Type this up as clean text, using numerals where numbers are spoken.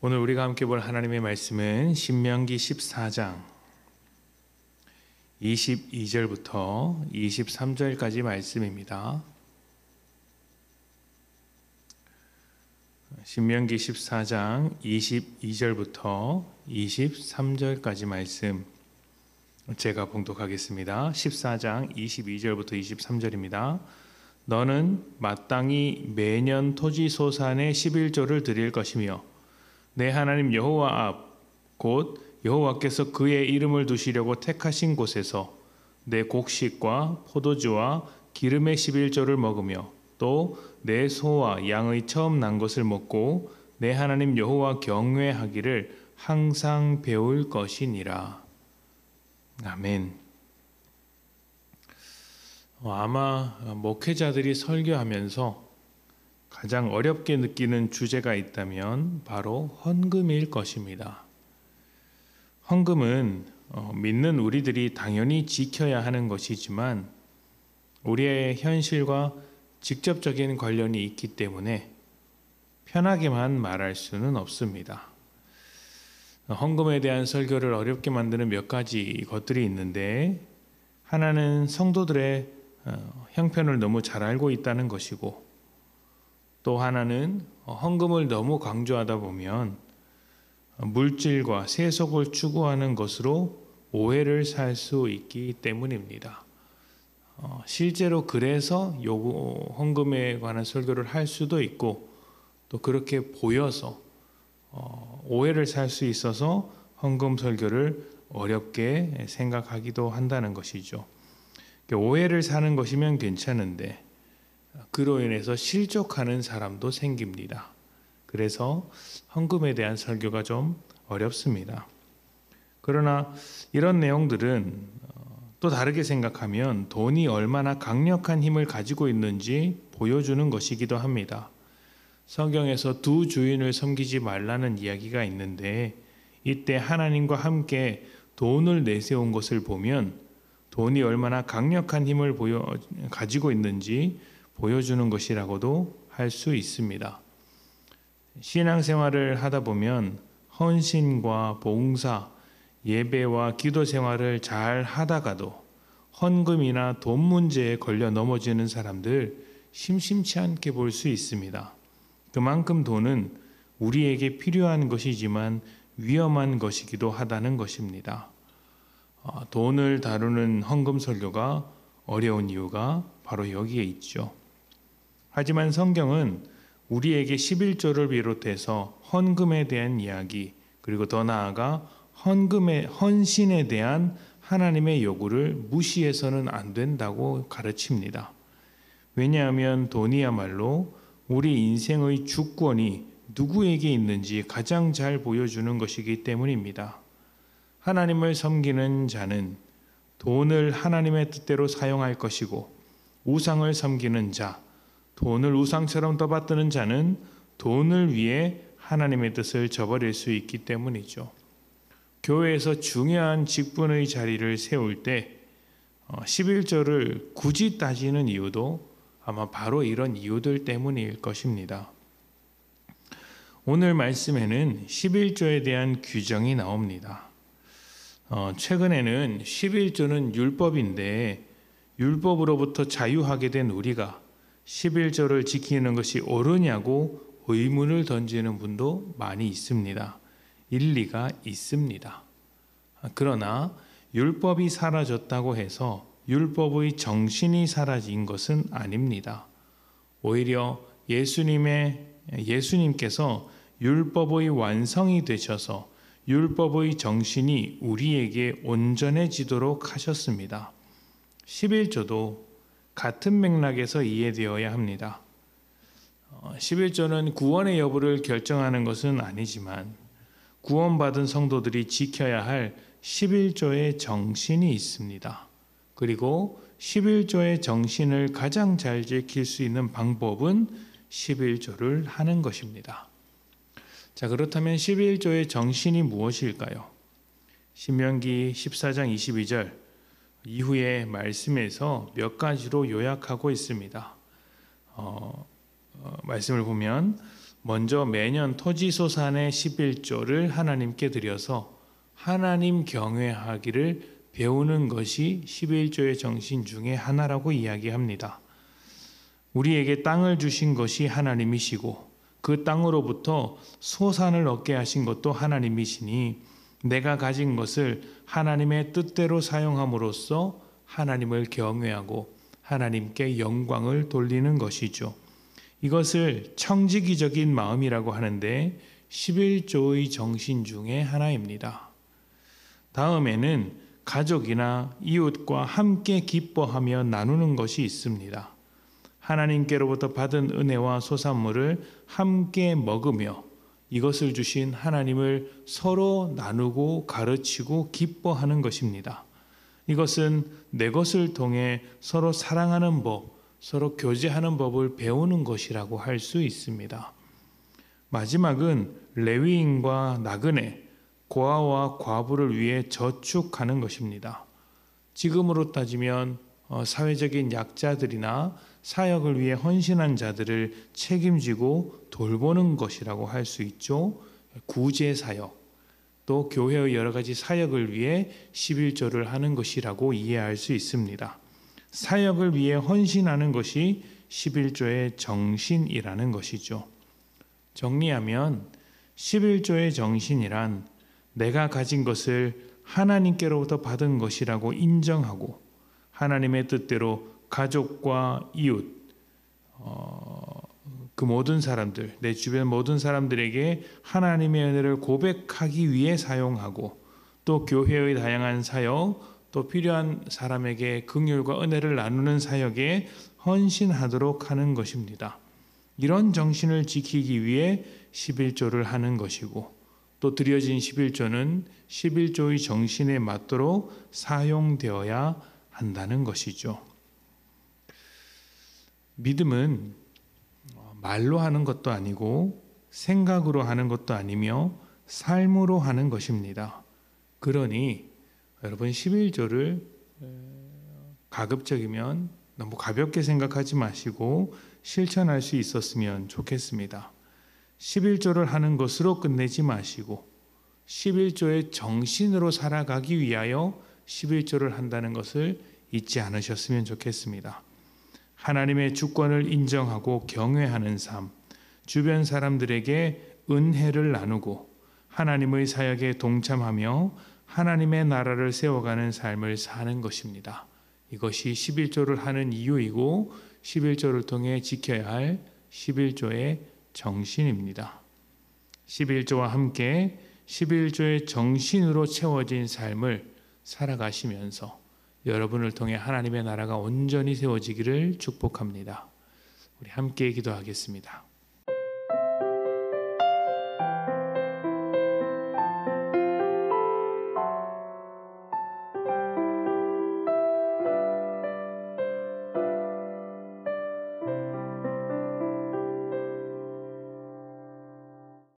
오늘 우리가 함께 볼 하나님의 말씀은 신명기 14장 22절부터 23절까지 말씀입니다. 신명기 14장 22절부터 23절까지 말씀 제가 봉독하겠습니다. 14장 22절부터 23절입니다. 너는 마땅히 매년 토지 소산의 11조를 드릴 것이며 내 하나님 여호와 앞 곧 여호와께서 그의 이름을 두시려고 택하신 곳에서 내 곡식과 포도주와 기름의 11조를 먹으며 또 내 소와 양의 처음 난 것을 먹고 내 하나님 여호와 경외하기를 항상 배울 것이니라. 아멘. 아마 목회자들이 설교하면서 가장 어렵게 느끼는 주제가 있다면 바로 헌금일 것입니다. 헌금은 믿는 우리들이 당연히 지켜야 하는 것이지만 우리의 현실과 직접적인 관련이 있기 때문에 편하게만 말할 수는 없습니다. 헌금에 대한 설교를 어렵게 만드는 몇 가지 것들이 있는데, 하나는 성도들의 형편을 너무 잘 알고 있다는 것이고, 또 하나는 헌금을 너무 강조하다 보면 물질과 세속을 추구하는 것으로 오해를 살 수 있기 때문입니다. 실제로 그래서 헌금에 관한 설교를 할 수도 있고, 또 그렇게 보여서 오해를 살 수 있어서 헌금 설교를 어렵게 생각하기도 한다는 것이죠. 오해를 사는 것이면 괜찮은데 그로 인해서 실족하는 사람도 생깁니다. 그래서 헌금에 대한 설교가 좀 어렵습니다. 그러나 이런 내용들은 또 다르게 생각하면 돈이 얼마나 강력한 힘을 가지고 있는지 보여주는 것이기도 합니다. 성경에서 두 주인을 섬기지 말라는 이야기가 있는데, 이때 하나님과 함께 돈을 내세운 것을 보면 돈이 얼마나 강력한 힘을 가지고 있는지 보여주는 것이라고도 할 수 있습니다. 신앙생활을 하다 보면 헌신과 봉사, 예배와 기도 생활을 잘 하다가도 헌금이나 돈 문제에 걸려 넘어지는 사람들 심심치 않게 볼 수 있습니다. 그만큼 돈은 우리에게 필요한 것이지만 위험한 것이기도 하다는 것입니다. 돈을 다루는 헌금 설교가 어려운 이유가 바로 여기에 있죠. 하지만 성경은 우리에게 11조를 비롯해서 헌금에 대한 이야기, 그리고 더 나아가 헌신에 대한 하나님의 요구를 무시해서는 안 된다고 가르칩니다. 왜냐하면 돈이야말로 우리 인생의 주권이 누구에게 있는지 가장 잘 보여주는 것이기 때문입니다. 하나님을 섬기는 자는 돈을 하나님의 뜻대로 사용할 것이고, 우상을 섬기는 자, 돈을 우상처럼 떠받드는 자는 돈을 위해 하나님의 뜻을 저버릴 수 있기 때문이죠. 교회에서 중요한 직분의 자리를 세울 때 11조를 굳이 따지는 이유도 아마 바로 이런 이유들 때문일 것입니다. 오늘 말씀에는 11조에 대한 규정이 나옵니다. 최근에는 11조는 율법인데 율법으로부터 자유하게 된 우리가 11조를 지키는 것이 옳으냐고 의문을 던지는 분도 많이 있습니다. 일리가 있습니다. 그러나 율법이 사라졌다고 해서 율법의 정신이 사라진 것은 아닙니다. 오히려 예수님께서 율법의 완성이 되셔서 율법의 정신이 우리에게 온전해지도록 하셨습니다. 11조도 같은 맥락에서 이해되어야 합니다. 11조는 구원의 여부를 결정하는 것은 아니지만 구원받은 성도들이 지켜야 할 11조의 정신이 있습니다. 그리고 11조의 정신을 가장 잘 지킬 수 있는 방법은 11조를 하는 것입니다. 자, 그렇다면 11조의 정신이 무엇일까요? 신명기 14장 22절 이후의 말씀에서 몇 가지로 요약하고 있습니다. 말씀을 보면 먼저 매년 토지소산의 11조를 하나님께 드려서 하나님 경외하기를 배우는 것이 11조의 정신 중에 하나라고 이야기합니다. 우리에게 땅을 주신 것이 하나님이시고 그 땅으로부터 소산을 얻게 하신 것도 하나님이시니 내가 가진 것을 하나님의 뜻대로 사용함으로써 하나님을 경외하고 하나님께 영광을 돌리는 것이죠. 이것을 청지기적인 마음이라고 하는데 11조의 정신 중에 하나입니다. 다음에는 가족이나 이웃과 함께 기뻐하며 나누는 것이 있습니다. 하나님께로부터 받은 은혜와 소산물을 함께 먹으며 이것을 주신 하나님을 서로 나누고 가르치고 기뻐하는 것입니다. 이것은 내 것을 통해 서로 사랑하는 법, 서로 교제하는 법을 배우는 것이라고 할 수 있습니다. 마지막은 레위인과 나그네, 고아와 과부를 위해 저축하는 것입니다. 지금으로 따지면 사회적인 약자들이나 사역을 위해 헌신한 자들을 책임지고 돌보는 것이라고 할 수 있죠. 구제 사역, 또 교회의 여러 가지 사역을 위해 11조를 하는 것이라고 이해할 수 있습니다. 사역을 위해 헌신하는 것이 11조의 정신이라는 것이죠. 정리하면 11조의 정신이란 내가 가진 것을 하나님께로부터 받은 것이라고 인정하고 하나님의 뜻대로 가족과 이웃, 그 모든 사람들, 내 주변 모든 사람들에게 하나님의 은혜를 고백하기 위해 사용하고 또 교회의 다양한 사역, 또 필요한 사람에게 긍휼과 은혜를 나누는 사역에 헌신하도록 하는 것입니다. 이런 정신을 지키기 위해 11조를 하는 것이고 또 드려진 11조는 11조의 정신에 맞도록 사용되어야 한다는 것이죠. 믿음은 말로 하는 것도 아니고 생각으로 하는 것도 아니며 삶으로 하는 것입니다. 그러니 여러분 11조를 가급적이면 너무 가볍게 생각하지 마시고 실천할 수 있었으면 좋겠습니다. 11조를 하는 것으로 끝내지 마시고 11조의 정신으로 살아가기 위하여 11조를 한다는 것을 잊지 않으셨으면 좋겠습니다. 하나님의 주권을 인정하고 경외하는 삶, 주변 사람들에게 은혜를 나누고 하나님의 사역에 동참하며 하나님의 나라를 세워가는 삶을 사는 것입니다. 이것이 11조를 하는 이유이고 11조를 통해 지켜야 할 11조의 정신입니다. 11조와 함께 11조의 정신으로 채워진 삶을 살아가시면서 여러분을 통해 하나님의 나라가 온전히 세워지기를 축복합니다. 우리 함께 기도하겠습니다.